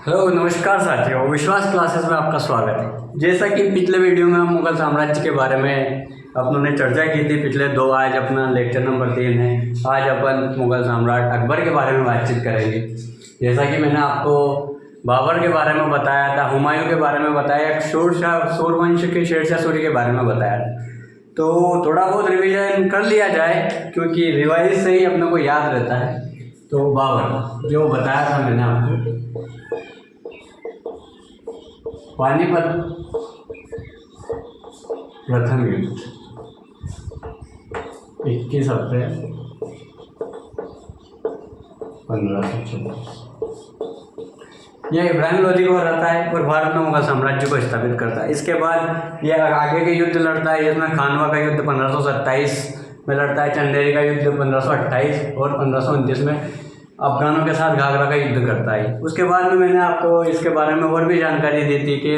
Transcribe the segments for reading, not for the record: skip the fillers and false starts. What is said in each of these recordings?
Hello नमस्कार साथियों, विश्वास क्लासेस में आपका स्वागत है। जैसा कि पिछले वीडियो में हम मुगल साम्राज्य के बारे में अपनों ने चर्चा की थी पिछले दो, आज अपना लेक्चर नंबर 3 है। आज अपन मुगल सम्राट अकबर के बारे में बातचीत करेंगे। जैसा कि मैंने आपको बाबर के बारे में बताया था, हुमायूं के बारे में बताया, सूर्यवंश के शेरशाह सूरी के बारे में बताया था, तो थोड़ा बहुत रिवीजन कर लिया जाए क्योंकि रिवाइज से ही अपने को याद रहता है। तो बाबर जो बताया था मैंने आपको, पानीपत प्रथम युद्ध 21 अप्रैल 1526, यह इब्राहिम लोदी को हराता है और भारत में मुगल साम्राज्य को स्थापित करता है। इसके बाद यह आगे के युद्ध लड़ता है, जिसमें खानवा का युद्ध 1527 में लड़ता है, चंदेरी का युद्ध 1528 और 1529 में अफगानों के साथ घाघरा का युद्ध करता है। उसके बाद में मैंने आपको इसके बारे में और भी जानकारी दी थी कि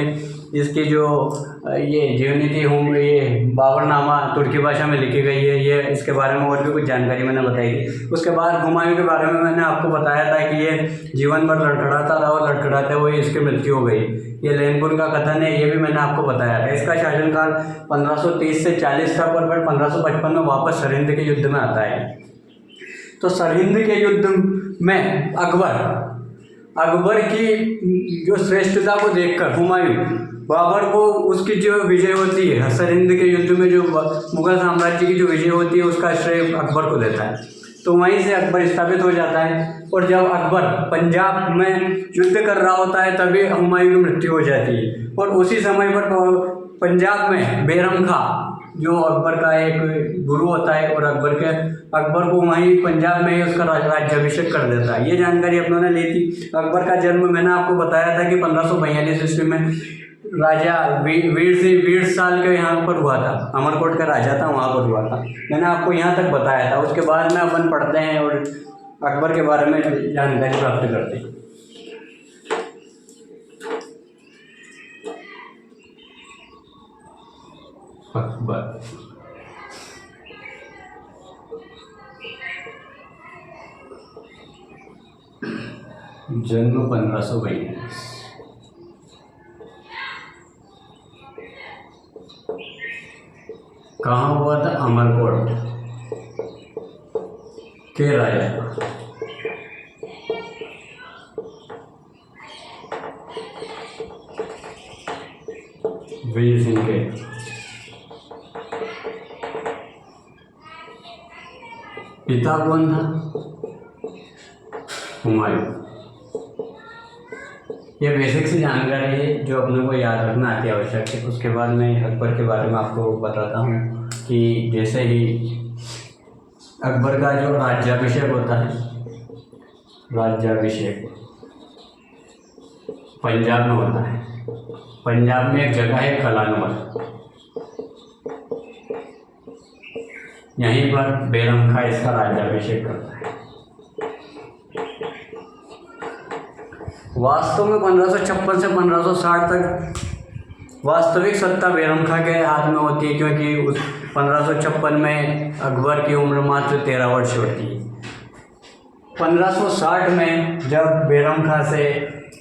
इसकी जो ये जीवनीति हूँ, ये बाबरनामा तुर्की भाषा में लिखी गई है, ये इसके बारे में और भी कुछ जानकारी मैंने बताई थी। उसके बाद हुमायूं के बारे में मैंने आपको बताया था कि ये जीवन भर लड़खड़ाता रहा और लड़खड़ाते हुए इसकी मृत्यु हो गई। ये लैनपुर का कथन है, ये भी मैंने आपको बताया था। इसका शासनकाल 1530 से 40 था, पर फिर 1555 में वापस सरहिंद के युद्ध में आता है। तो सरहिंद के युद्ध में अकबर की जो श्रेष्ठता को देखकर हुमायूं बाबर को उसकी जो विजय होती है सरहिंद के युद्ध में, जो मुगल साम्राज्य की जो विजय होती है, उसका श्रेय अकबर को देता है। तो वहीं से अकबर स्थापित हो जाता है। और जब अकबर पंजाब में युद्ध कर रहा होता है तभी हुमायूं की मृत्यु हो जाती है। और उसी समय पर पंजाब में बैरम खां जो अकबर का एक गुरु होता है और अकबर को वहीं पंजाब में ही उसका राज्याभिषेक कर देता है। ये जानकारी अपनों ने ली थी। अकबर का जन्म मैंने आपको बताया था कि 1542 ईस्वी में राजा वीर साल के यहाँ पर हुआ था, अमरकोट का राजा था, वहाँ पर हुआ था। मैंने आपको यहाँ तक बताया था। उसके बाद में अपन पढ़ते हैं और अकबर के बारे में जानकारी प्राप्त करते हैं। अकबर जन्म 1542, कहाँ हुआ था? अमरकोट के राजा वीर सिंह के पिता कौन था? हुमायूं। ये बेसिक सी जानकारी है जो अपने को याद रखना अति आवश्यक है। उसके बाद मैं अकबर के बारे में आपको बताता हूँ कि जैसे ही अकबर का जो राज्याभिषेक होता है, राज्याभिषेक पंजाब में होता है। पंजाब में एक जगह है कलानवर, यहीं पर बैरम खां इसका राज्याभिषेक करता है। वास्तव में 1556 से 1560 तक वास्तविक सत्ता बैरम खां के हाथ में होती है, क्योंकि उस 1556 में अकबर की उम्र मात्र 13 वर्ष होती है। 1560 में जब बैरम खां से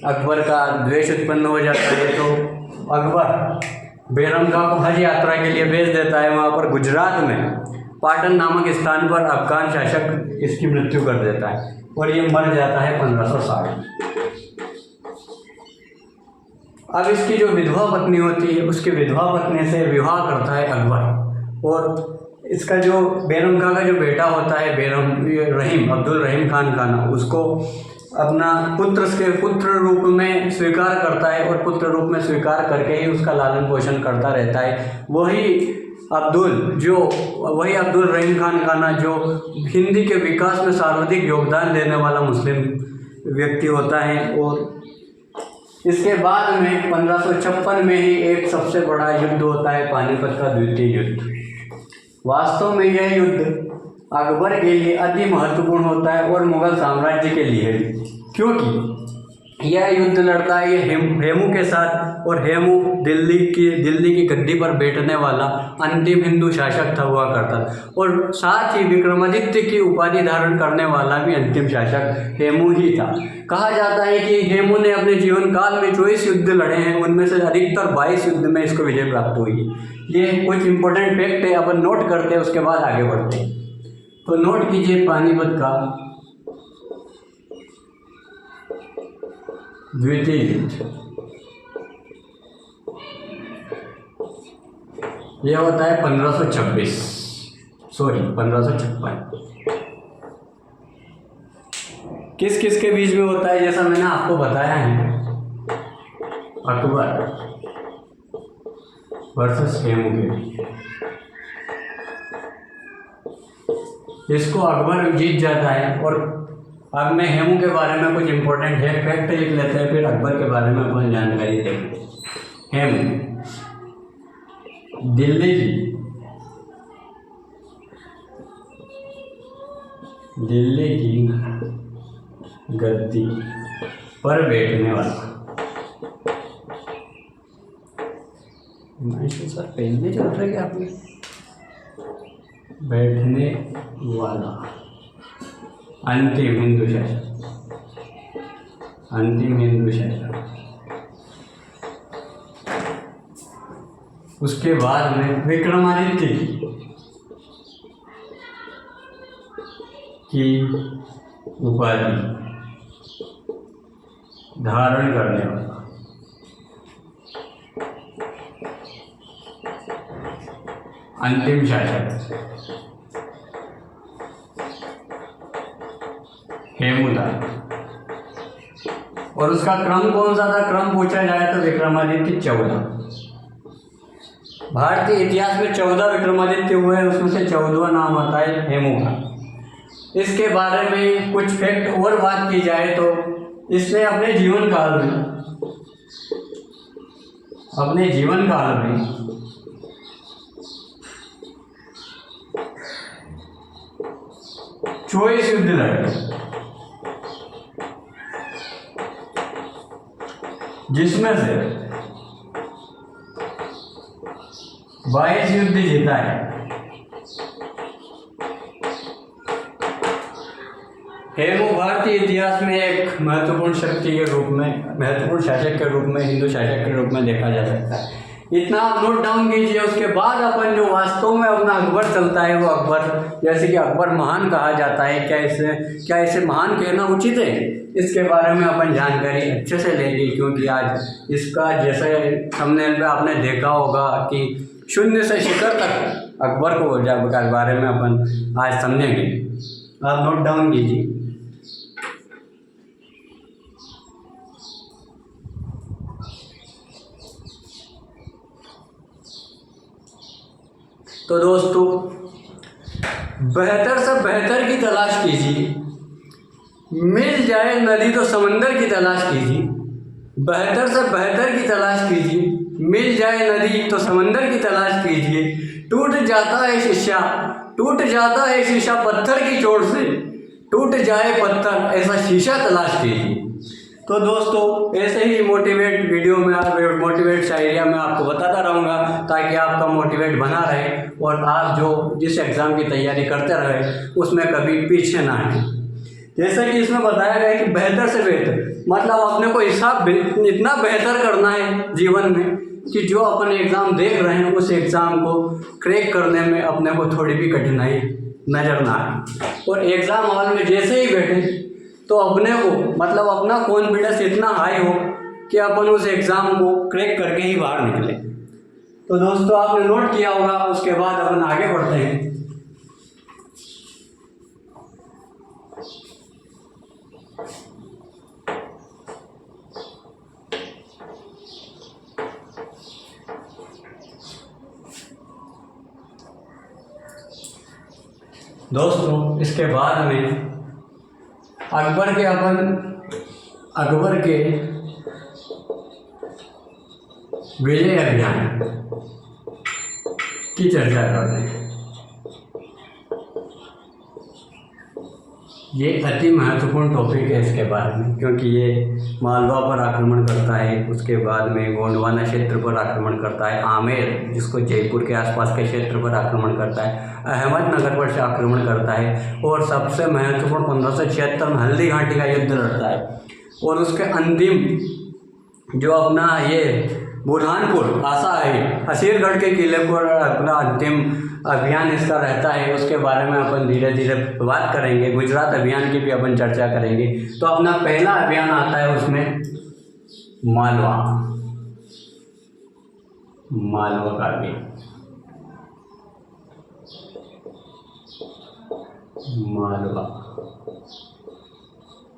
अकबर का द्वेष उत्पन्न हो जाता है तो अकबर बैरम खां को हज यात्रा के लिए भेज देता है। वहाँ पर गुजरात में पाटन नामक स्थान पर अफगान शासक इसकी मृत्यु कर देता है और ये मर जाता है 1560। अब इसकी जो विधवा पत्नी होती है, उसकी विधवा पत्नी से विवाह करता है अकबर। और इसका जो बैरम खां का जो बेटा होता है अब्दुल रहीम खान खाना, उसको अपना पुत्र रूप में स्वीकार करता है और पुत्र रूप में स्वीकार करके ही उसका लालन पोषण करता रहता है। वही अब्दुल रहीम खान खाना जो हिंदी के विकास में सर्वाधिक योगदान देने वाला मुस्लिम व्यक्ति होता है। और इसके बाद में 1556 में ही एक सबसे बड़ा युद्ध होता है, पानीपत का द्वितीय युद्ध। वास्तव में यह युद्ध अकबर के लिए अति महत्वपूर्ण होता है और मुगल साम्राज्य के लिए, क्योंकि यह युद्ध लड़ता है ये हेमू के साथ, और हेमू दिल्ली की गद्दी पर बैठने वाला अंतिम हिंदू शासक था हुआ करता, और साथ ही विक्रमादित्य की उपाधि धारण करने वाला भी अंतिम शासक हेमू ही था। कहा जाता है कि हेमू ने अपने जीवन काल में 24 युद्ध लड़े हैं, उनमें से अधिकतर 22 युद्ध में इसको विजय प्राप्त हुई। ये कुछ इंपॉर्टेंट फैक्ट है, अपन नोट करते हैं, उसके बाद आगे बढ़ते हैं। तो नोट कीजिए पानीपत का द्वितीय युद्ध, यह होता है 1556। किस किस के बीच में होता है, जैसा मैंने आपको बताया है, अकबर वर्सेस हेमू के बीच। इसको अकबर जीत जाता है, और अब मैं हेमू के बारे में कुछ इंपॉर्टेंट फैक्ट लिख लेते हैं, फिर अकबर के बारे में कुछ जानकारी देंगे। हेमू दिल्ली की गद्दी पर बैठने वाला, सर पेन नहीं चल रहा है क्या आपने, बैठने वाला अंतिम हिंदू शासक। उसके बाद में विक्रमादित्य की उपाधि धारण करने वाला अंतिम शासक हेमू था। और उसका क्रम कौन सा था, क्रम पूछा जाए तो विक्रमादित्य 14। भारतीय इतिहास में 14 विक्रमादित्य हुए हैं, उसमें से 14वां नाम आता है हेमू का। इसके बारे में कुछ फैक्ट और बात की जाए तो इसने अपने जीवन काल में 24 युद्ध लड़े, जिसमें से 22 युद्ध जीता है। हेमू भारतीय इतिहास में एक महत्वपूर्ण शक्ति के रूप में, महत्वपूर्ण शासक के रूप में, हिंदू शासक के रूप में देखा जा सकता है। इतना आप नोट डाउन कीजिए। उसके बाद अपन जो वास्तव में अपना अकबर चलता है, वो अकबर, जैसे कि अकबर महान कहा जाता है, क्या इसे महान कहना उचित है, इसके बारे में अपन जानकारी अच्छे से लेंगे, क्योंकि आज इसका जैसे थंबनेल पे आपने देखा होगा कि शून्य से शिखर तक अकबर को के बारे में अपन आज समझेंगे। आप नोट डाउन कीजिए। तो दोस्तों, बेहतर से बेहतर की तलाश कीजिए। मिल जाए नदी तो समंदर की तलाश कीजिए। बेहतर से बेहतर की तलाश कीजिए। मिल जाए नदी तो समंदर की तलाश कीजिए। टूट जाता है शीशा पत्थर की चोट से, टूट जाए पत्थर ऐसा शीशा तलाश कीजिए। तो दोस्तों, ऐसे ही मोटिवेट वीडियो में, मोटिवेट शायरिया में आपको बताता रहूँगा, ताकि आपका मोटिवेट बना रहे और आप जिस एग्ज़ाम की तैयारी करते रहे उसमें कभी पीछे ना हटें। जैसे कि इसमें बताया गया है कि बेहतर से बेहतर, मतलब अपने को हिसाब इतना बेहतर करना है जीवन में कि जो अपन एग्ज़ाम देख रहे हैं उस एग्ज़ाम को क्रैक करने में अपने को थोड़ी भी कठिनाई नज़र ना आए। और एग्ज़ाम हॉल में जैसे ही बैठे तो अपने को, मतलब अपना कॉन्फिडेंस इतना हाई हो कि अपन उस एग्ज़ाम को क्रैक करके ही बाहर निकले। तो दोस्तों, आपने नोट किया होगा। उसके बाद अपन आगे बढ़ते हैं। दोस्तों, इसके बाद में अकबर के विजय अभियान की चर्चा कर रहे हैं। ये अति महत्वपूर्ण टॉपिक है इसके बारे में, क्योंकि ये मालवा पर आक्रमण करता है, उसके बाद में गोंडवाना क्षेत्र पर आक्रमण करता है, आमेर जिसको जयपुर के आसपास के क्षेत्र पर आक्रमण करता है, अहमदनगर पर से आक्रमण करता है, और सबसे महत्वपूर्ण 1576 में हल्दी घाटी का युद्ध लड़ता है। और उसके अंतिम जो अपना ये बुरहानपुर आशा है, असीरगढ़ के किले पर अपना अंतिम अभियान इसका रहता है, उसके बारे में अपन धीरे धीरे बात करेंगे। गुजरात अभियान की भी अपन चर्चा करेंगे। तो अपना पहला अभियान आता है उसमें मालवा, मालवा का अभियान, मालवा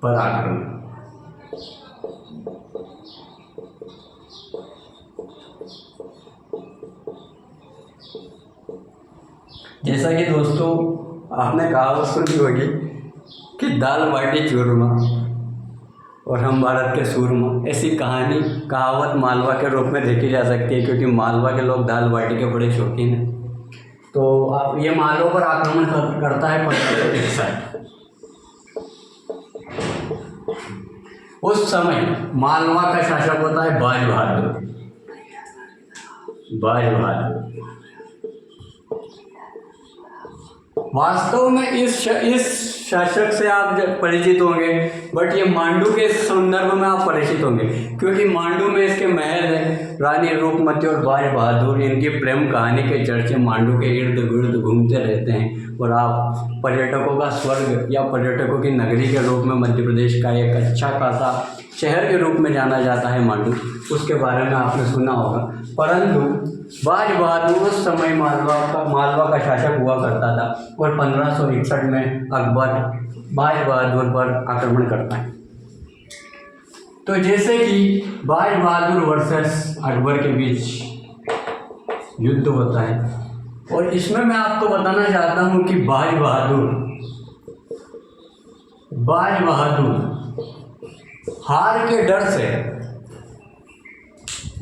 पर आक्रमण। जैसा कि दोस्तों आपने कहावत सुनी होगी कि दाल बाटी चूरमा और हम भारत के सूरमा, ऐसी कहावत मालवा के रूप में देखी जा सकती है, क्योंकि मालवा के लोग दाल बाटी के बड़े शौकीन हैं। तो आप ये मालवा पर आक्रमण करता है 1561। उस समय मालवा का शासक होता है बाज बहादुर। बाज बहादुर वास्तव में इस शासक से आप परिचित होंगे, बट ये मांडू के संदर्भ में आप परिचित होंगे, क्योंकि मांडू में इसके महल है। रानी रूपमती और बाज बहादुर, इनकी प्रेम कहानी के चर्चे मांडू के इर्द गिर्द घूमते रहते हैं। और आप पर्यटकों का स्वर्ग या पर्यटकों की नगरी के रूप में मध्य प्रदेश का एक अच्छा खासा शहर के रूप में जाना जाता है मांडू, उसके बारे में आपने सुना होगा। परंतु बाज बहादुर उस समय मालवा का शासक हुआ करता था, और 1561 में अकबर बाज बहादुर पर आक्रमण करता है। तो जैसे कि बाज बहादुर वर्सेस अकबर के बीच युद्ध होता है, और इसमें मैं आपको बताना चाहता हूं कि बाज बहादुर हार के डर से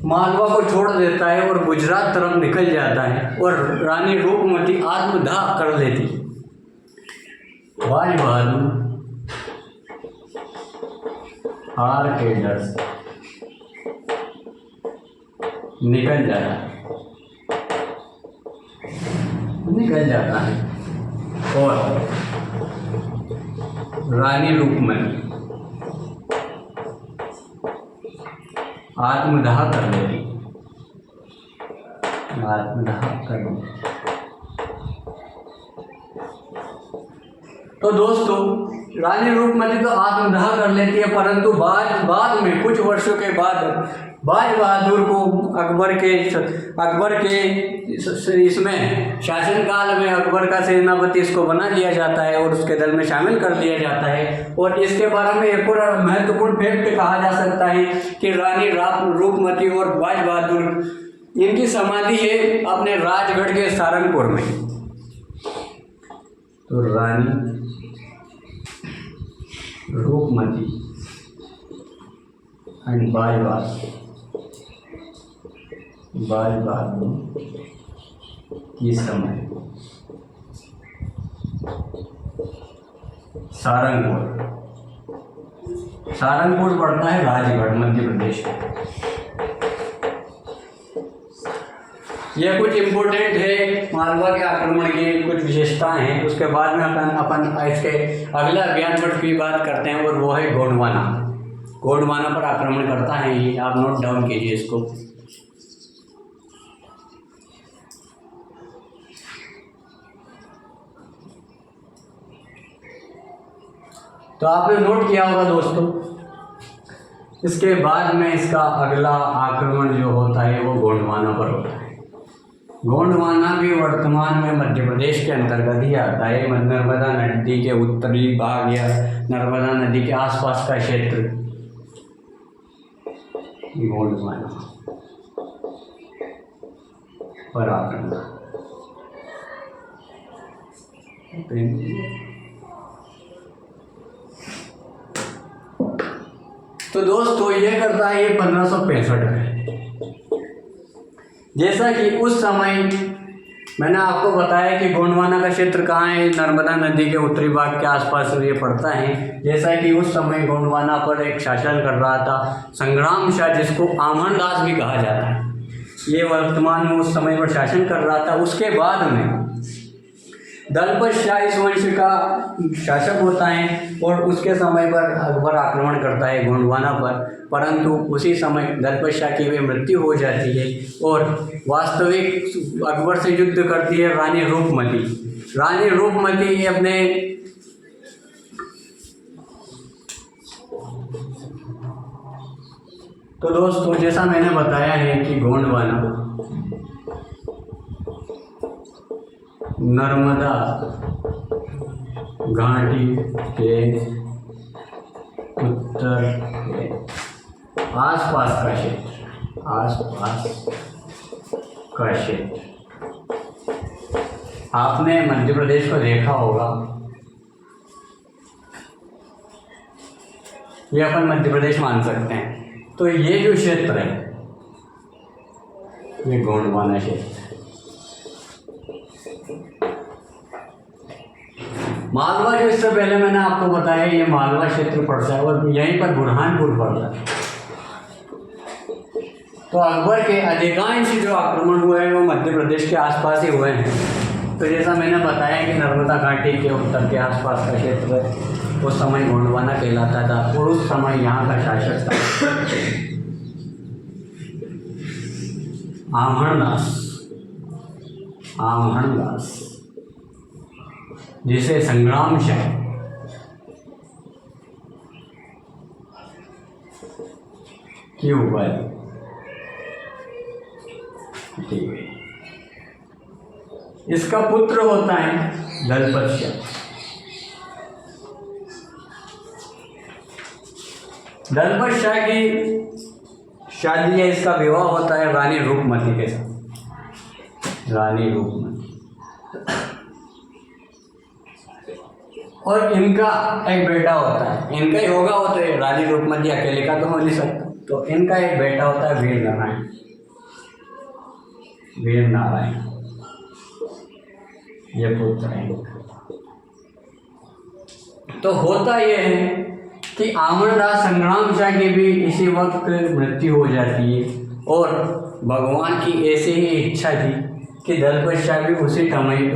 मालवा को छोड़ देता है और गुजरात तरफ निकल जाता है, और रानी रूपमती आत्मदाह कर लेती। बाज बहादुर हार के डर से निकल जाता है और रानी रूपमती आत्मदाह कर लेती। तो दोस्तों रानी रूपमती तो आत्मदाह कर लेती है, परंतु बाद में कुछ वर्षों के बाद बाज बहादुर को अकबर के इसमें शासनकाल में अकबर का सेनापति इसको बना दिया जाता है और उसके दल में शामिल कर दिया जाता है। और इसके बारे में एक और महत्वपूर्ण फैक्ट कहा जा सकता है कि रानी रूपमती और बाज बहादुर, इनकी समाधि है अपने राजगढ़ के सारंगपुर में। तो रानी रूपमती एंड बाज बहादुर की समय सारंगपुर पड़ता है राजगढ़ मध्य प्रदेश में। यह कुछ इम्पोर्टेंट है मालवा के आक्रमण की कुछ विशेषताएं हैं। उसके बाद में अपन इसके अगले अभियान पर भी बात करते हैं, और वो है गोंडवाना पर आक्रमण करता है। ये आप नोट डाउन कीजिए इसको। तो आपने नोट किया होगा दोस्तों। इसके बाद में इसका अगला आक्रमण जो होता है वो गोंडवाना पर होता है। गोंडवाना भी वर्तमान में मध्य प्रदेश के अंतर्गत ही आता है। नर्मदा नदी के उत्तरी भाग या नर्मदा नदी के आसपास का क्षेत्र गोंडवाना पर आक्रमण। तो दोस्तों ये करता है ये 1565 में। जैसा कि उस समय मैंने आपको बताया कि गोंडवाना का क्षेत्र कहाँ है, नर्मदा नदी के उत्तरी भाग के आसपास ये पड़ता है। जैसा कि उस समय गोंडवाना पर एक शासन कर रहा था संग्राम शाह, जिसको आमन दास भी कहा जाता है। ये वर्तमान में उस समय पर शासन कर रहा था। उसके बाद में दलपत शाह इस वंश का शासक होता है और उसके समय पर अकबर आक्रमण करता है गोंडवाना पर, परंतु उसी समय दलपत शाह की भी मृत्यु हो जाती है और वास्तविक अकबर से युद्ध करती है रानी रूपमती। रानी रूपमती अपने तो दोस्तों जैसा मैंने बताया है कि गोंडवाना नर्मदा घाटी के उत्तर के आसपास का क्षेत्र, आसपास का क्षेत्र। आपने मध्य प्रदेश को देखा होगा, ये अपन मध्य प्रदेश मान सकते हैं। तो ये जो क्षेत्र है ये गोंडवाना क्षेत्र। मालवा जो इससे पहले मैंने आपको बताया ये मालवा क्षेत्र पड़ता है और यहीं पर बुरहानपुर पड़ता है। तो अकबर के अधिकांश जो आक्रमण हुए हैं वो मध्य प्रदेश के आसपास ही हुए हैं। तो जैसा मैंने बताया कि नर्मदा घाटी के उत्तर के आसपास का क्षेत्र उस समय गोंडवाना कहलाता था और उस समय यहाँ का शासक था आमहण दास, जिसे संग्राम शाह की उपाधि दी गई। इसका पुत्र होता है दलपत शाह। दलपत शाह की शादी है, इसका विवाह होता है रानी रूपमती के साथ, रानी रूपमती। और इनका एक बेटा होता है, इनका ही होगा, वो तो रानी रूपमती अकेले का तो हो नहीं सकता। तो इनका एक बेटा होता है वीर नारायण। वीर नारायण ये पुत्र है। तो होता यह है कि आमरदास संग्राम शाह की भी इसी वक्त मृत्यु हो जाती है और भगवान की ऐसी ही इच्छा थी कि दलपत शाह भी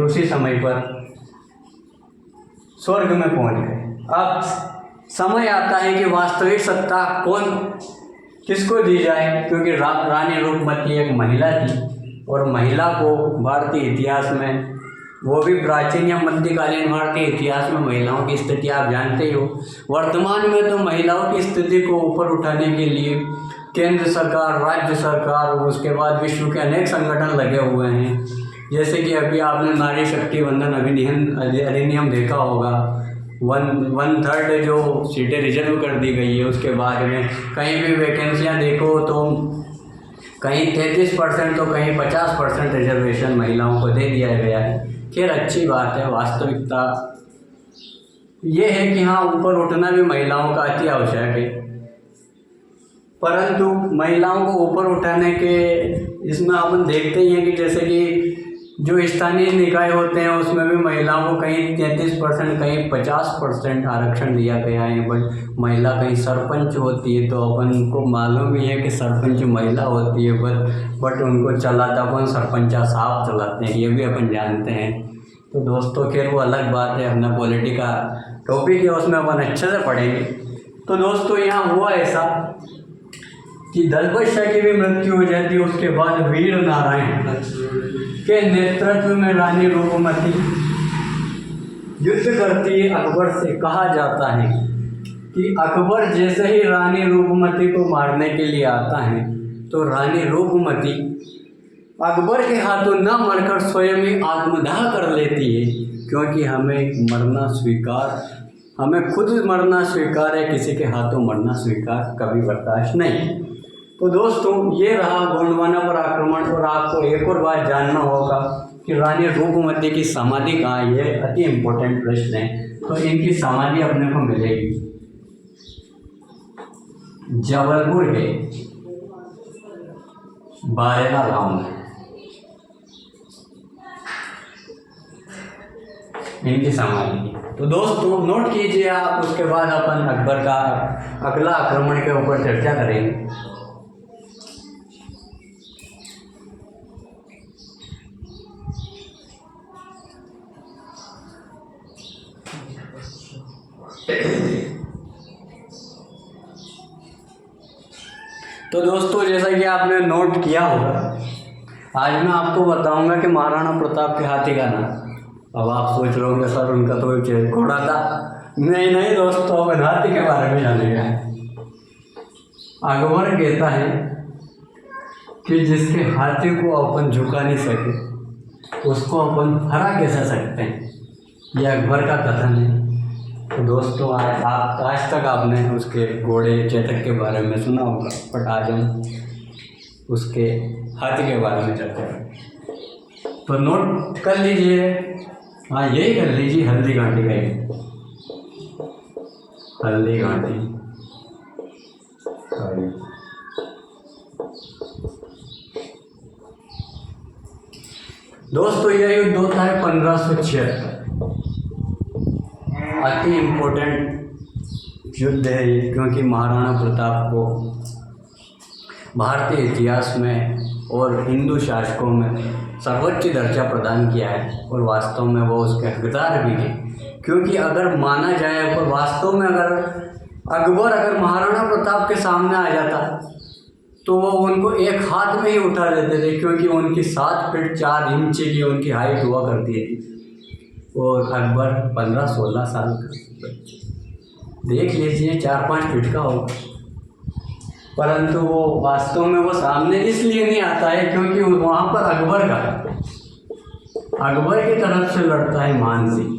उसी समय पर स्वर्ग में पहुंच गए। अब समय आता है कि वास्तविक सत्ता किसको दी जाए, क्योंकि रानी रूपमती एक महिला थी और महिला को भारतीय इतिहास में, वो भी प्राचीन या मध्यकालीन भारतीय इतिहास में महिलाओं की स्थिति आप जानते ही हो। वर्तमान में तो महिलाओं की स्थिति को ऊपर उठाने के लिए केंद्र सरकार, राज्य सरकार, उसके बाद विश्व के अनेक संगठन लगे हुए हैं। जैसे कि अभी आपने नारी शक्ति वंदन अधिनियम देखा होगा, 1/3 जो सीटें रिजर्व कर दी गई है। उसके बाद में कहीं भी वैकेंसियाँ देखो तो कहीं 33% तो कहीं 50% रिजर्वेशन महिलाओं को दे दिया गया है। खैर अच्छी बात है। वास्तविकता ये है कि हाँ, ऊपर उठना भी महिलाओं का अति आवश्यक है, परंतु महिलाओं को ऊपर उठाने के इसमें अपन देखते ही हैं कि जैसे कि जो स्थानीय निकाय होते हैं उसमें भी महिलाओं को कहीं 33%, कहीं 50% आरक्षण दिया गया है। बट महिला कहीं सरपंच होती है तो अपन को मालूम ही है कि सरपंच महिला होती है, बट उनको चलाता अपन सरपंचा साहब चलाते हैं, ये भी अपन जानते हैं। तो दोस्तों खैर वो अलग बात है, अपना पॉलिटी का टॉपिक है, उसमें अपन अच्छे से पढ़ेंगे। तो दोस्तों यहाँ हुआ ऐसा कि दलपत शाह की भी मृत्यु हो जाती है। उसके बाद वीर नारायण के नेतृत्व में रानी रूपमती युद्ध करती है अकबर से। कहा जाता है कि अकबर जैसे ही रानी रूपमती को मारने के लिए आता है तो रानी रूपमती अकबर के हाथों न मरकर स्वयं ही आत्मदाह कर लेती है, क्योंकि हमें खुद मरना स्वीकार है, किसी के हाथों मरना स्वीकार कभी बर्दाश्त नहीं। तो दोस्तों ये रहा गोंडवाना पर आक्रमण। और आपको एक और बात जानना होगा कि रानी रूपमती की समाधि कहाँ है, ये अति इम्पोर्टेंट प्रश्न है। तो इनकी समाधि अपने को मिलेगी जबलपुर के बारेला गांव में। इनकी संभाली। तो दोस्तों नोट कीजिए आप, उसके बाद अपन अकबर का अगला आक्रमण के ऊपर चर्चा करेंगे। तो दोस्तों जैसा कि आपने नोट किया होगा, आज मैं आपको बताऊंगा कि महाराणा प्रताप के हाथी का नाम। अब आप सोच रहे होंगे सर उनका तो घोड़ा था। नहीं दोस्तों, अब हाथी के बारे में जानेगा। अकबर कहता है कि जिसके हाथी को अपन झुका नहीं सके उसको अपन हरा कैसे सकते हैं, यह अकबर का कथन है। तो दोस्तों आज तक आपने उसके घोड़े चेतक के बारे में सुना होगा, बट आज हम उसके हाथी के बारे में चर्चा करें। तो नोट कर लीजिए, हाँ यही कर लीजिए, हल्दी घाटी का ही, हल्दी घाटी। दोस्तों यह युद्ध होता है 1576। अति इम्पोर्टेंट युद्ध है ये, क्योंकि महाराणा प्रताप को भारतीय इतिहास में और हिंदू शासकों में सर्वोच्च दर्जा प्रदान किया है, और वास्तव में वो उसके हकदार भी हैं। क्योंकि अगर माना जाए और वास्तव में अगर अकबर महाराणा प्रताप के सामने आ जाता तो वो उनको एक हाथ में ही उठा लेते थे, क्योंकि उनकी 7 फीट 4 इंच की उनकी हाइट हुआ करती थी, और अकबर 15-16 साल का, देख लीजिए 4-5 फीट का होगा। परंतु वो वास्तव में वो सामने इसलिए नहीं आता है क्योंकि वहाँ पर अकबर की तरफ से लड़ता है मान सिंह,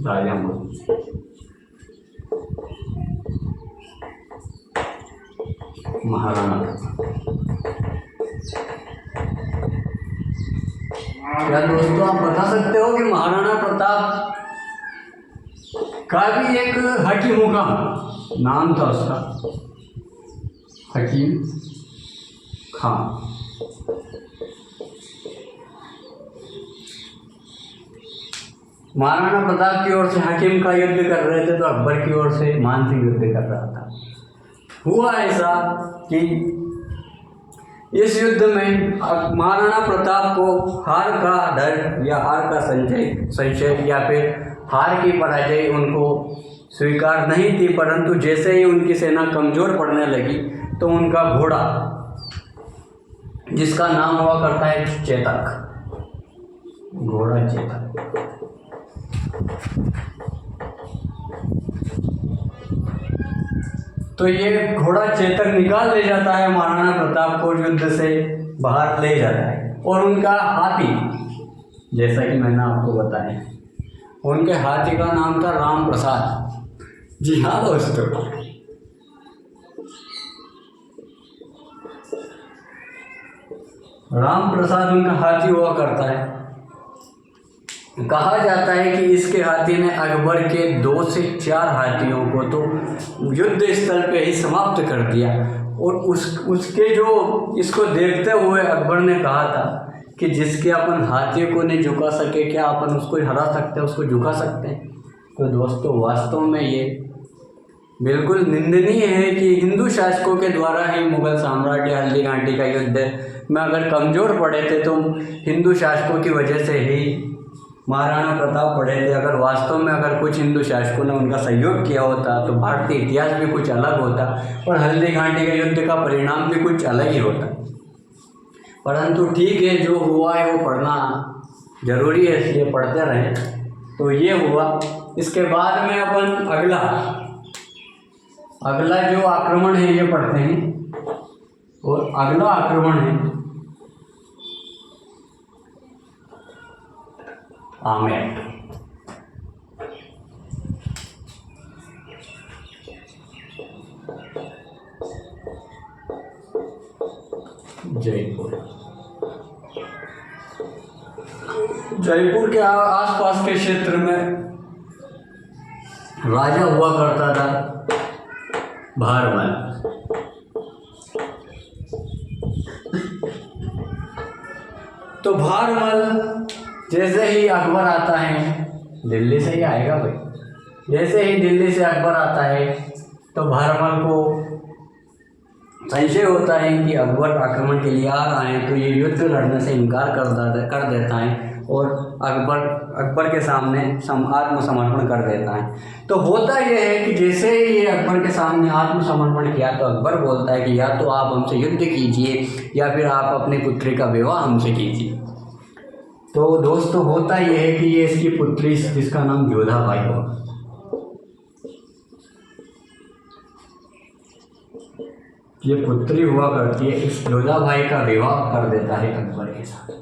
राजा मान सिंह। महाराणा क्या दोस्तों आप बता सकते हो कि महाराणा प्रताप का भी एक हकीम मुकाम नाम था उसका, हकीम खान। महाराणा प्रताप की ओर से हकीम का युद्ध कर रहे थे, तो अकबर की ओर से मान सिंह युद्ध कर रहा था। हुआ ऐसा कि इस युद्ध में महाराणा प्रताप को हार का डर या हार का संशय या फिर हार की पराजय उनको स्वीकार नहीं थी। परंतु जैसे ही उनकी सेना कमज़ोर पड़ने लगी तो उनका घोड़ा, जिसका नाम हुआ करता है चेतक, घोड़ा चेतक, तो ये घोड़ा चेतक निकाल ले जाता है महाराणा प्रताप को, युद्ध से बाहर ले जाता है। और उनका हाथी, जैसा कि मैंने आपको बताया, उनके हाथी का नाम था राम प्रसाद। जी हाँ दोस्तों, राम प्रसाद उनका हाथी हुआ करता है। कहा जाता है कि इसके हाथी ने अकबर के 2 से 4 हाथियों को तो युद्ध स्थल पे ही समाप्त कर दिया। और उसके जो इसको देखते हुए अकबर ने कहा था कि जिसके अपन हाथियों को नहीं झुका सके, क्या अपन उसको हरा सकते हैं, उसको झुका सकते हैं। तो दोस्तों वास्तव में ये बिल्कुल निंदनीय है कि हिंदू शासकों के द्वारा ही मुगल साम्राज्य हल्दी घाटी का युद्ध में अगर कमज़ोर पड़े थे तो हिंदू शासकों की वजह से ही महाराणा प्रताप पड़े थे। अगर वास्तव में अगर कुछ हिंदू शासकों ने उनका सहयोग किया होता तो भारतीय इतिहास भी कुछ अलग होता और हल्दी घाटी के युद्ध का परिणाम भी कुछ अलग ही होता। परंतु ठीक है, जो हुआ है वो पढ़ना जरूरी है, इसलिए पढ़ते रहें। तो ये हुआ। इसके बाद में अपन अगला जो आक्रमण है ये पढ़ते हैं, और अगला आक्रमण है आमेर। जयपुर के आसपास के क्षेत्र में राजा हुआ करता था भारमल। तो भारमल जैसे ही अकबर आता है, दिल्ली से ही आएगा भाई, जैसे ही दिल्ली से अकबर आता है तो बहरमल को संशय होता है कि अकबर आक्रमण के लिए आ रहे हैं, तो ये युद्ध लड़ने से इनकार कर देता है और अकबर के सामने आत्मसमर्पण कर देता है। तो होता यह है कि जैसे ये अकबर के सामने आत्मसमर्पण किया तो अकबर बोलता है कि या तो आप हमसे युद्ध कीजिए या फिर आप अपनी पुत्री का विवाह हमसे कीजिए। तो दोस्तों होता यह है कि ये इसकी पुत्री जिसका नाम जोधाबाई होगा, ये पुत्री हुआ करती है, इस जोधाबाई का विवाह कर देता है अकबर के साथ।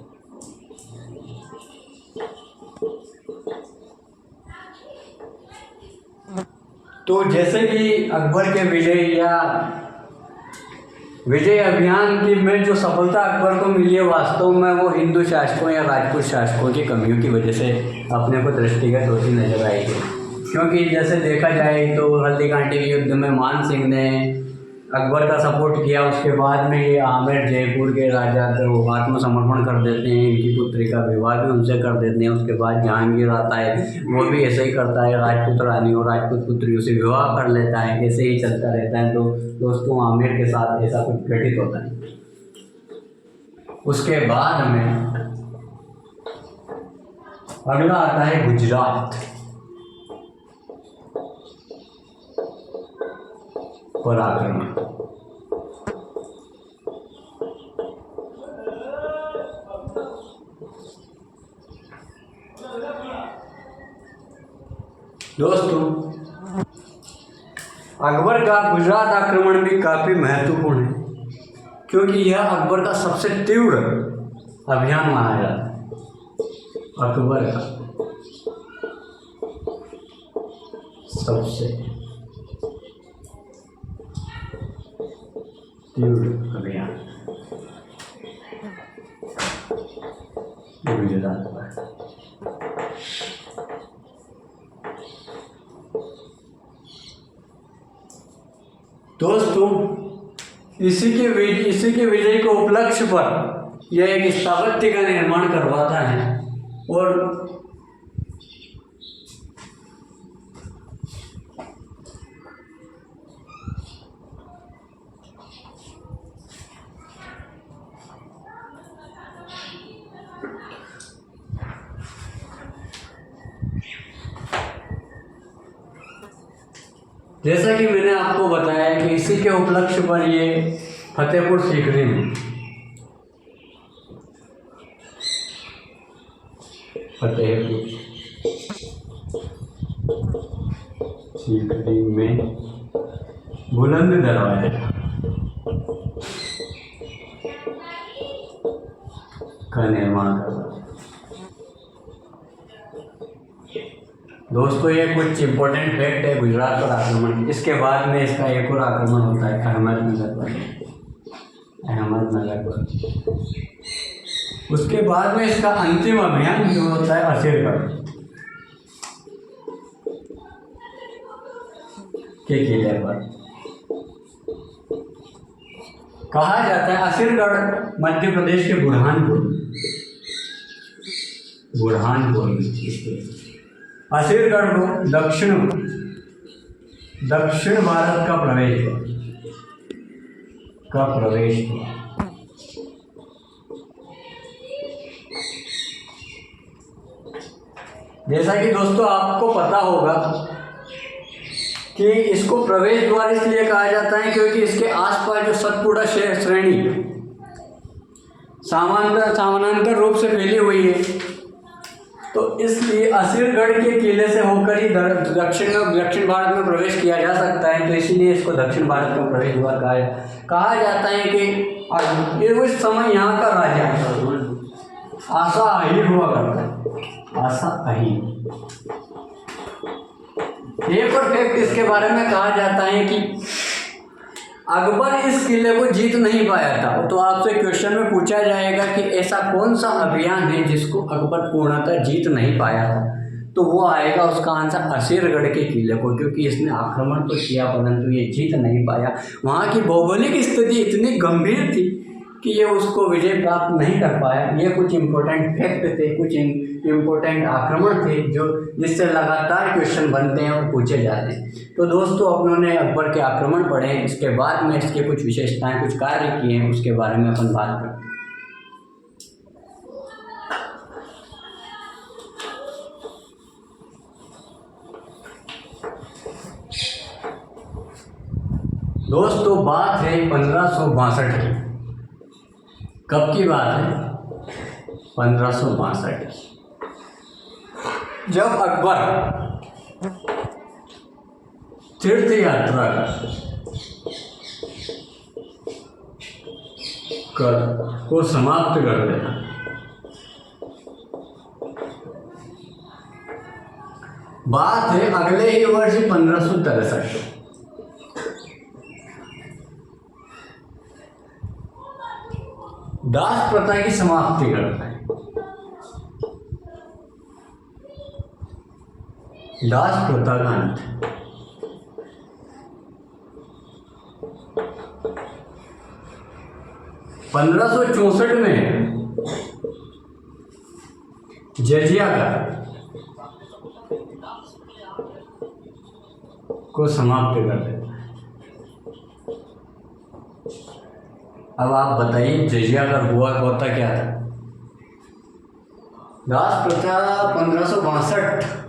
तो जैसे कि अकबर के विजय अभियान की में जो सफलता अकबर को मिली है, वास्तव में वो हिंदू शासकों या राजपूत शासकों की कमियों की वजह से अपने को दृष्टिगत होती नजर आएगी। क्योंकि जैसे देखा जाए तो हल्दी घाटी के युद्ध में मान सिंह ने अकबर का सपोर्ट किया, उसके बाद में ये आमेर जयपुर के राजा तो आत्मसमर्पण कर देते हैं, इनकी पुत्री का विवाह भी उनसे कर देते हैं। उसके बाद जहांगीर आता है, वो भी ऐसा ही करता है, राजपूत रानी और राजपूत पुत्रियों से विवाह कर लेता है, ऐसे ही चलता रहता है। तो दोस्तों आमेर के साथ ऐसा कुछ घटित होता है। उसके बाद में अगला आता है गुजरात पर आक्रमण। दोस्तों अकबर का गुजरात आक्रमण भी काफ़ी महत्वपूर्ण है, क्योंकि यह अकबर का सबसे तीव्र अभियान माना जाता है। अकबर का सबसे तीव्र अभियान गुजरात पर। दोस्तों इसी के विजय के उपलक्ष्य पर यह एक स्थापत्य का निर्माण करवाता है और जैसा कि मैंने आपको बताया कि इसी के उपलक्ष्य पर ये फतेहपुर सीकरी में बुलंद दरवाजा का निर्माण करता है। दोस्तों ये कुछ इम्पोर्टेंट फैक्ट है गुजरात पर आक्रमण। इसके बाद में इसका एक और आक्रमण होता है अहमदनगर पर। उसके बाद में इसका अंतिम अभियान जो होता है असीरगढ़ के किले पर। कहा जाता है असीरगढ़ मध्य प्रदेश के बुरहानपुर में स्थित। असीरगढ़ को दक्षिण भारत का प्रवेश हुआ। जैसा कि दोस्तों आपको पता होगा कि इसको प्रवेश द्वार इसलिए कहा जाता है क्योंकि इसके आसपास जो सतपुड़ा श्रेणी समानांतर रूप से फैली हुई है, तो इसलिए असीरगढ़ के किले से होकर ही दक्षिण भारत में प्रवेश किया जा सकता है। तो इसीलिए इसको दक्षिण भारत का प्रवेश द्वार कहा जाता है कि उस समय यहाँ का राजा आशा अहीर हुआ करता है। आशा अहीर। एक और फैक्ट इसके बारे में कहा जाता है कि अकबर इस किले को जीत नहीं पाया था। तो आपसे क्वेश्चन में पूछा जाएगा कि ऐसा कौन सा अभियान है जिसको अकबर पूर्णतः जीत नहीं पाया था, तो वो आएगा उसका आंसर असीरगढ़ के किले को, क्योंकि इसने आक्रमण तो किया परंतु ये जीत नहीं पाया। वहाँ की भौगोलिक स्थिति इतनी गंभीर थी कि ये उसको विजय प्राप्त नहीं कर पाया। ये कुछ इम्पोर्टेंट फैक्ट थे, कुछ इम्पोर्टेंट आक्रमण थे जो जिससे लगातार क्वेश्चन बनते हैं और पूछे जाते हैं। तो दोस्तों अपनों अकबर के आक्रमण पढ़े, इसके बाद में इसके कुछ विशेषताएं, कुछ कार्य किए हैं, उसके बारे में अपन बात करते हैं। दोस्तों बात है 1562 की। कब की बात है? 1562 की, जब अकबर तीर्थ यात्रा को समाप्त कर देना। बात है अगले ही वर्ष 1563। दास प्रथा की समाप्ति करता है। दास प्रथा का अंत 1564 में जजिया को समाप्त कर देता है। अब आप बताइए जजिया कर हुआ होता क्या था? दास प्रथा 1562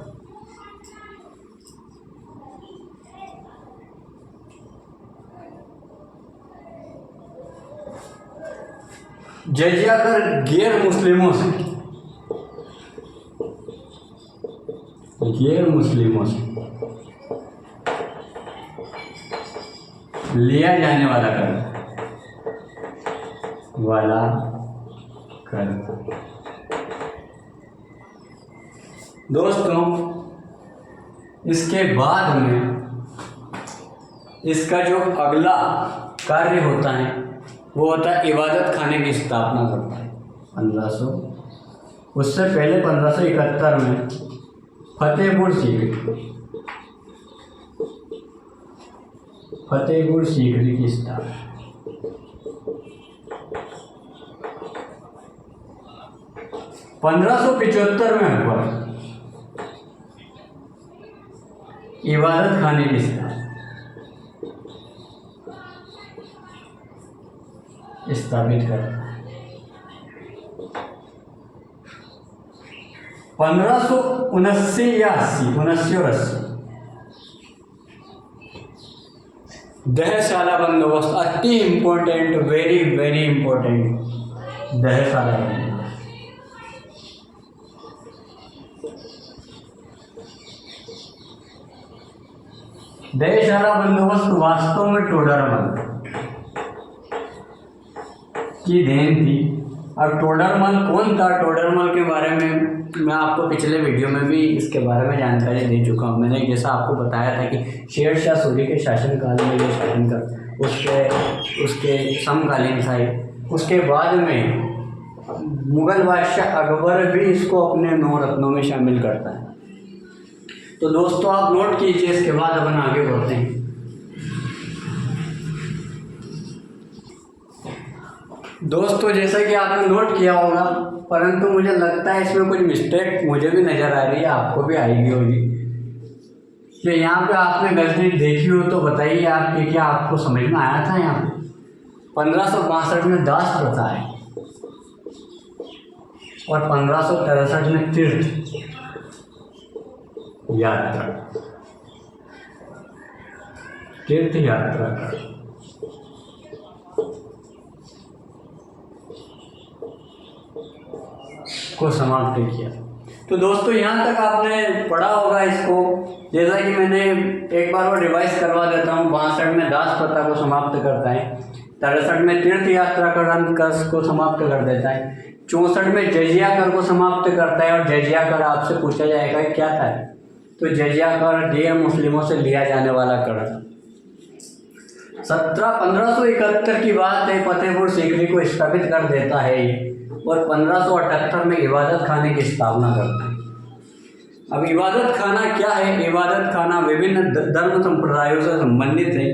जजिया कर गैर मुस्लिमों से लिया जाने वाला कर। दोस्तों इसके बाद में इसका जो अगला कार्य होता है वो होता है इबादत खाने की स्थापना करता है 1500। उससे पहले 1571 में फतेहपुर सीकरी की स्थापना। 1575 में अकबर इबादत खाने की स्थापित करता है। 1579 या 1980 दहशाला बंदोबस्त, अति इम्पोर्टेंट, वेरी वेरी इम्पोर्टेंट दहशाला बंदोबस्त। दहशाला बंदोबस्त वास्तव में टोडरमल की देन थी। अब टोडरमल कौन था? टोडरमल के बारे में मैं आपको पिछले वीडियो में भी इसके बारे में जानकारी दे चुका हूँ। मैंने जैसा आपको बताया था कि शेरशाह सूरी के शासनकाल में ये शासन कर उसके समकालीन था। उसके बाद में मुग़ल बादशाह अकबर भी इसको अपने 9 रत्नों में शामिल करता है। तो दोस्तों आप नोट कीजिए, इसके बाद अपन आगे बढ़ते हैं। दोस्तों जैसा कि आपने नोट किया होगा, परंतु मुझे लगता है इसमें कुछ मिस्टेक मुझे भी नज़र आ रही है, आपको भी आएगी होगी। कि यहाँ पे आपने गलती देखी हो तो बताइए आप कि क्या आपको समझ में आया था? यहाँ पे 1562 में दास प्रथा है और 1563 में तीर्थ यात्रा को समाप्त किया। तो दोस्तों यहाँ तक आपने पढ़ा होगा इसको। जैसा कि मैंने एक बार और रिवाइज करवा देता हूँ। 62 में दास प्रथा को समाप्त करता है, 63 में तीर्थ यात्रा कर को समाप्त कर देता है, 64 में जजिया कर को समाप्त करता है। और जजिया कर आपसे पूछा जाएगा क्या था, तो जजिया कर गैर मुस्लिमों से लिया जाने वाला कर। 1571 की बात है, फतेहपुर सीकरी को स्थापित कर देता है ये, और 1578 में इबादत खाने की स्थापना करता है। अब इबादत खाना क्या है? इबादत खाना विभिन्न धर्म संप्रदायों से संबंधित है।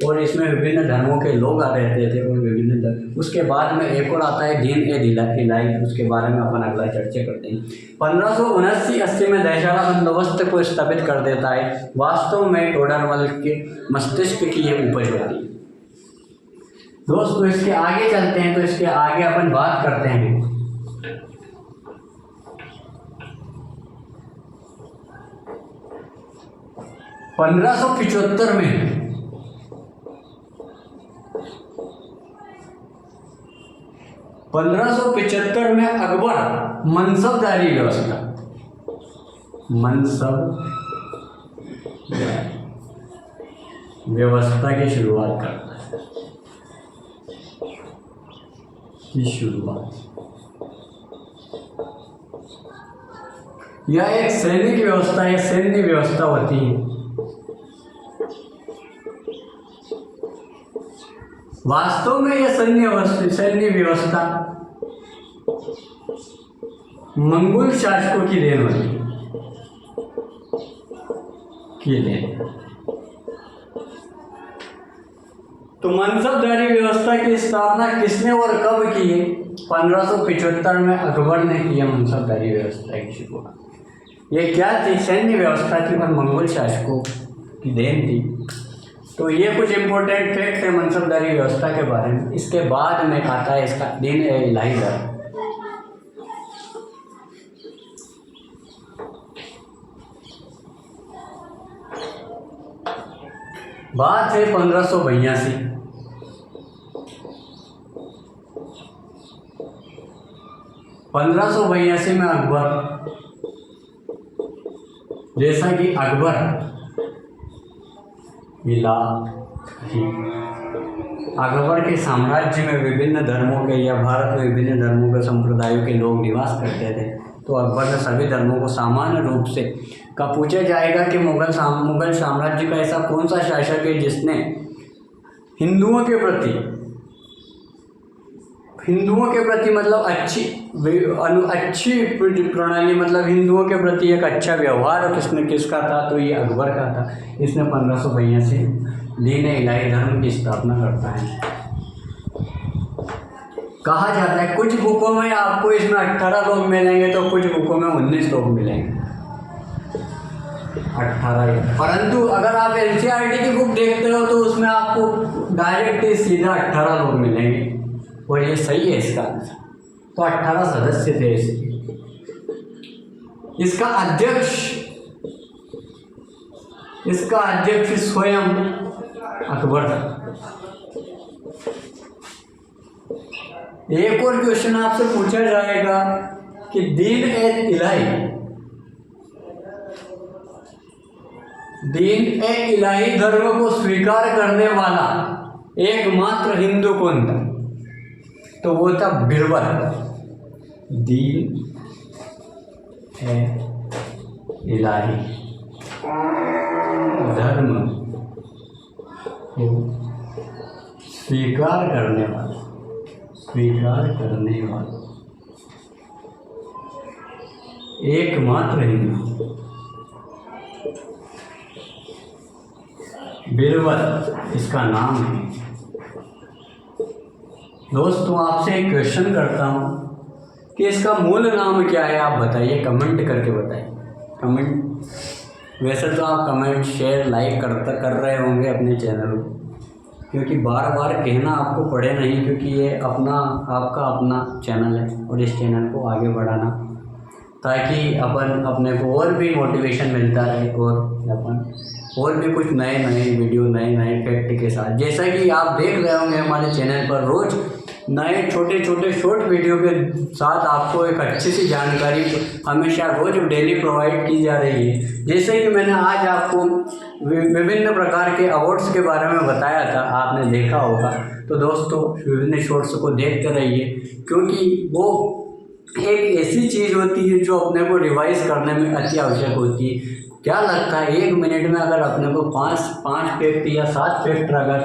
और इसमें विभिन्न धर्मों के लोग रहते थे और विभिन्न धर्म। उसके बाद में एक और आता है दीन ए इलाही, उसके बारे में अपन अगला चर्चा करते हैं। 1579-80 में दहशत बंदोबस्त को स्थापित कर देता है। वास्तव में टोडरमल के मस्तिष्क की ये उपज होती है। दोस्तों इसके आगे चलते हैं, तो इसके आगे अपन बात करते हैं 1575 में 1575 में अकबर मनसबदारी व्यवस्था की शुरुआत करता है। यह एक सैनिक व्यवस्था या सैन्य व्यवस्था होती है। वास्तव में यह सैन्य व्यवस्था मंगोल शासकों की देन होती तो मनसबदारी व्यवस्था की स्थापना किसने और कब की है? 1575 में अकबर ने किया मनसबदारी व्यवस्था की शुरुआत। ये क्या थी? सैन्य व्यवस्था थी पर मंगोल शासकों की देन थी। तो ये कुछ इम्पोर्टेंट फैक्ट है मनसबदारी व्यवस्था के बारे में। इसके बाद में आता है इसका दीन ए इलाही धर्म। बात है 1582। 1582 में अकबर, जैसा कि अकबर के साम्राज्य में विभिन्न धर्मों के या भारत में विभिन्न धर्मों के संप्रदायों के लोग निवास करते थे, तो अकबर ने सभी धर्मों को सामान्य रूप से का पूछा जाएगा कि मुगल साम्राज्य का ऐसा कौन सा शासक है जिसने हिंदुओं के प्रति मतलब अच्छी प्रणाली, मतलब हिंदुओं के प्रति एक अच्छा व्यवहार किसका था? तो ये अकबर का था। इसने 1582 दीन ए इलाही धर्म की स्थापना करता है। कहा जाता है कुछ बुकों में आपको इसमें 18 लोग मिलेंगे, तो कुछ बुकों में 19 लोग मिलेंगे, 18। परंतु अगर आप NCERT की बुक देखते हो तो उसमें आपको डायरेक्ट सीधा 18 लोग मिलेंगे, और ये सही है इसका आंसर। तो 18 सदस्य थे इसके। इसका अध्यक्ष स्वयं अकबर था। एक और क्वेश्चन आपसे पूछा जाएगा कि दीन ए इलाही धर्म को स्वीकार करने वाला एकमात्र हिंदू कौन था? तो वो था बीरबल। दीन ए इलाही धर्म को स्वीकार करने वाला एकमात्र हिंदू बीरबल इसका नाम है। दोस्तों आपसे एक क्वेश्चन करता हूँ कि इसका मूल नाम क्या है? आप बताइए, कमेंट करके बताइए। कमेंट, वैसे तो आप कमेंट शेयर लाइक कर रहे होंगे अपने चैनल को, क्योंकि बार बार कहना आपको पड़े नहीं, क्योंकि ये आपका अपना चैनल है और इस चैनल को आगे बढ़ाना, ताकि अपन अपने को और भी मोटिवेशन मिलता रहे और अपन और भी कुछ नए वीडियो नए फैक्ट के साथ, जैसा कि आप देख रहे होंगे हमारे चैनल पर रोज़ नए छोटे शॉर्ट वीडियो के साथ आपको एक अच्छी सी जानकारी हमेशा रोज़ डेली प्रोवाइड की जा रही है। जैसे कि मैंने आज आपको विभिन्न प्रकार के अवार्ड्स के बारे में बताया था, आपने देखा होगा। तो दोस्तों विभिन्न शॉर्ट्स को देखते रहिए, क्योंकि वो एक ऐसी चीज़ होती है जो अपने को रिवाइज करने में अति आवश्यक होती है। क्या लगता है 1 मिनट में अगर अपने को 5 फैक्ट या 7 फैक्ट अगर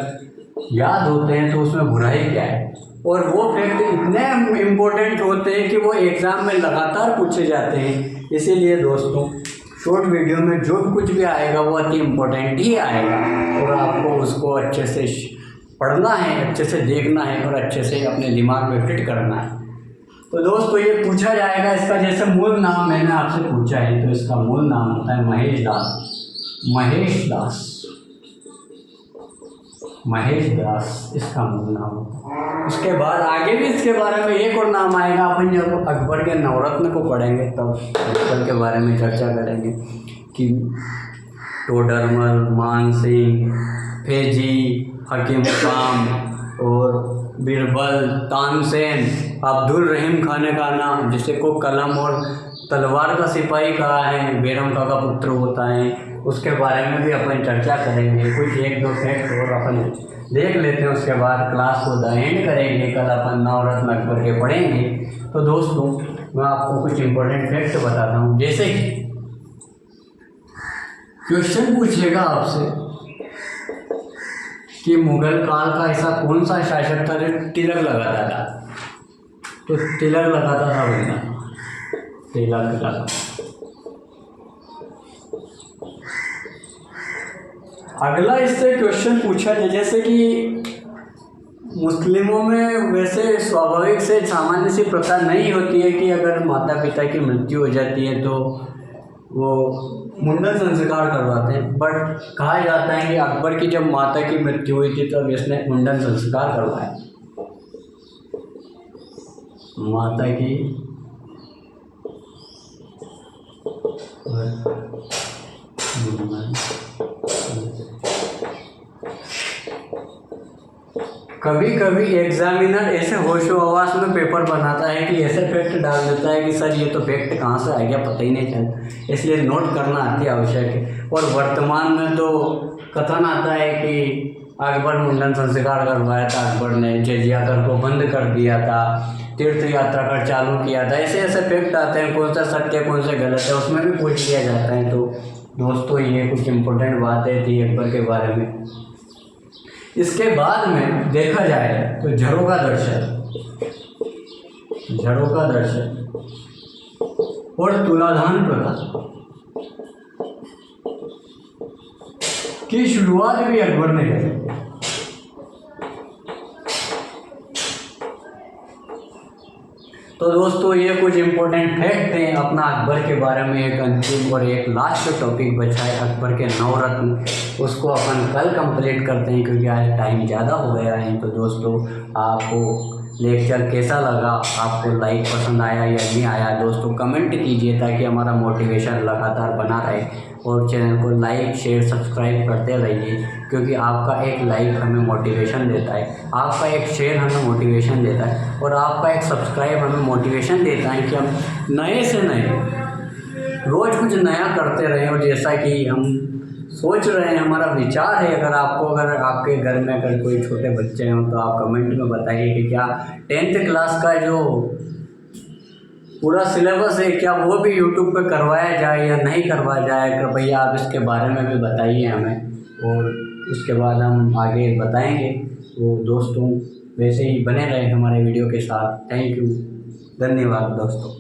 याद होते हैं तो उसमें बुराई क्या है? और वो फैक्ट इतने इम्पोर्टेंट होते हैं कि वो एग्ज़ाम में लगातार पूछे जाते हैं। इसीलिए दोस्तों शॉर्ट वीडियो में जो कुछ भी आएगा वो अति इम्पोर्टेंट ही आएगा, और आपको उसको अच्छे से पढ़ना है, अच्छे से देखना है और अच्छे से अपने दिमाग में फिट करना है। तो दोस्तों ये पूछा जाएगा इसका, जैसे मूल नाम मैंने आपसे पूछा है तो इसका मूल नाम होता है महेश दास। महेश दास इसका मूल नाम होता है। उसके बाद आगे भी इसके बारे में एक और नाम आएगा, अपन जब अकबर के नवरत्न को पढ़ेंगे तब अकबर के बारे में चर्चा करेंगे कि टोडरमल, मान सिंह, फेजी, हकीम खाम और बीरबल, तानसेन, अब्दुल रहीम खान का नाम, जिसे को कलम और तलवार का सिपाही कहा है, बैरम का पुत्र होता है, उसके बारे में भी अपन चर्चा करेंगे। कुछ एक दो फैक्ट और अपन देख लेते हैं, उसके बाद क्लास को द एंड करेंगे। कल अपन नवरत्न अकबर के पढ़ेंगे। तो दोस्तों मैं आपको कुछ इंपॉर्टेंट फैक्ट बताता हूँ, जैसे क्वेश्चन पूछेगा आपसे कि मुगल काल का ऐसा कौन सा शासक था जो तिलक लगाता था, तो तिलक लगाता था भैया, तिलक लगाता। अगला इससे क्वेश्चन पूछा जाए, जैसे कि मुस्लिमों में वैसे स्वाभाविक से सामान्य सी प्रथा नहीं होती है कि अगर माता पिता की मृत्यु हो जाती है तो वो मुंडन संस्कार करवाते हैं, बट कहा जाता है कि अकबर की जब माता की मृत्यु हुई थी तब इसने मुंडन संस्कार करवाया। माता की कभी कभी एग्जामिनर ऐसे होशो हवास में पेपर बनाता है कि ऐसे फैक्ट डाल देता है कि सर ये तो फैक्ट कहाँ से आ गया पता ही नहीं चलता, इसलिए नोट करना अति आवश्यक है। और वर्तमान में तो कथन आता है कि अकबर मुंडन संस्कार करवाया था, अकबर ने जजिया कर को बंद कर दिया था, तीर्थ यात्रा कर चालू किया था, ऐसे ऐसे फैक्ट आते हैं, कौन सा सत्य कौन सा गलत है उसमें भी पूछ लिया जाता है। तो दोस्तों ये कुछ इम्पोर्टेंट बातें थी अकबर के बारे में। इसके बाद में देखा जाए तो झरोखा दर्शन और तुलाधान प्रथा की शुरुआत भी अकबर ने की। तो दोस्तों ये कुछ इम्पोर्टेंट फैक्ट हैं अपना अकबर के बारे में। एक अंतिम और एक लास्ट टॉपिक बचा है अकबर के नवरत्न, उसको अपन कल कंप्लीट करते हैं क्योंकि आज टाइम ज़्यादा हो गया है। तो दोस्तों आपको लेक्चर कैसा लगा, आपको लाइक पसंद आया या नहीं आया, दोस्तों कमेंट कीजिए ताकि हमारा मोटिवेशन लगातार बना रहे, और चैनल को लाइक शेयर सब्सक्राइब करते रहिए क्योंकि आपका एक लाइक हमें मोटिवेशन देता है, आपका एक शेयर हमें मोटिवेशन देता है और आपका एक सब्सक्राइब हमें मोटिवेशन देता है कि हम नए से नए रोज़ कुछ नया करते रहें। और जैसा कि हम सोच रहे हैं, हमारा विचार है, अगर आपके घर में अगर कोई छोटे बच्चे हों तो आप कमेंट में बताइए कि क्या 10th क्लास का जो पूरा सिलेबस है क्या वो भी यूट्यूब पे करवाया जाए या नहीं करवाया जाए, कृपया आप इसके बारे में भी बताइए हमें, और उसके बाद हम आगे बताएंगे। तो दोस्तों वैसे ही बने रहे हमारे वीडियो के साथ। थैंक यू, धन्यवाद दोस्तों।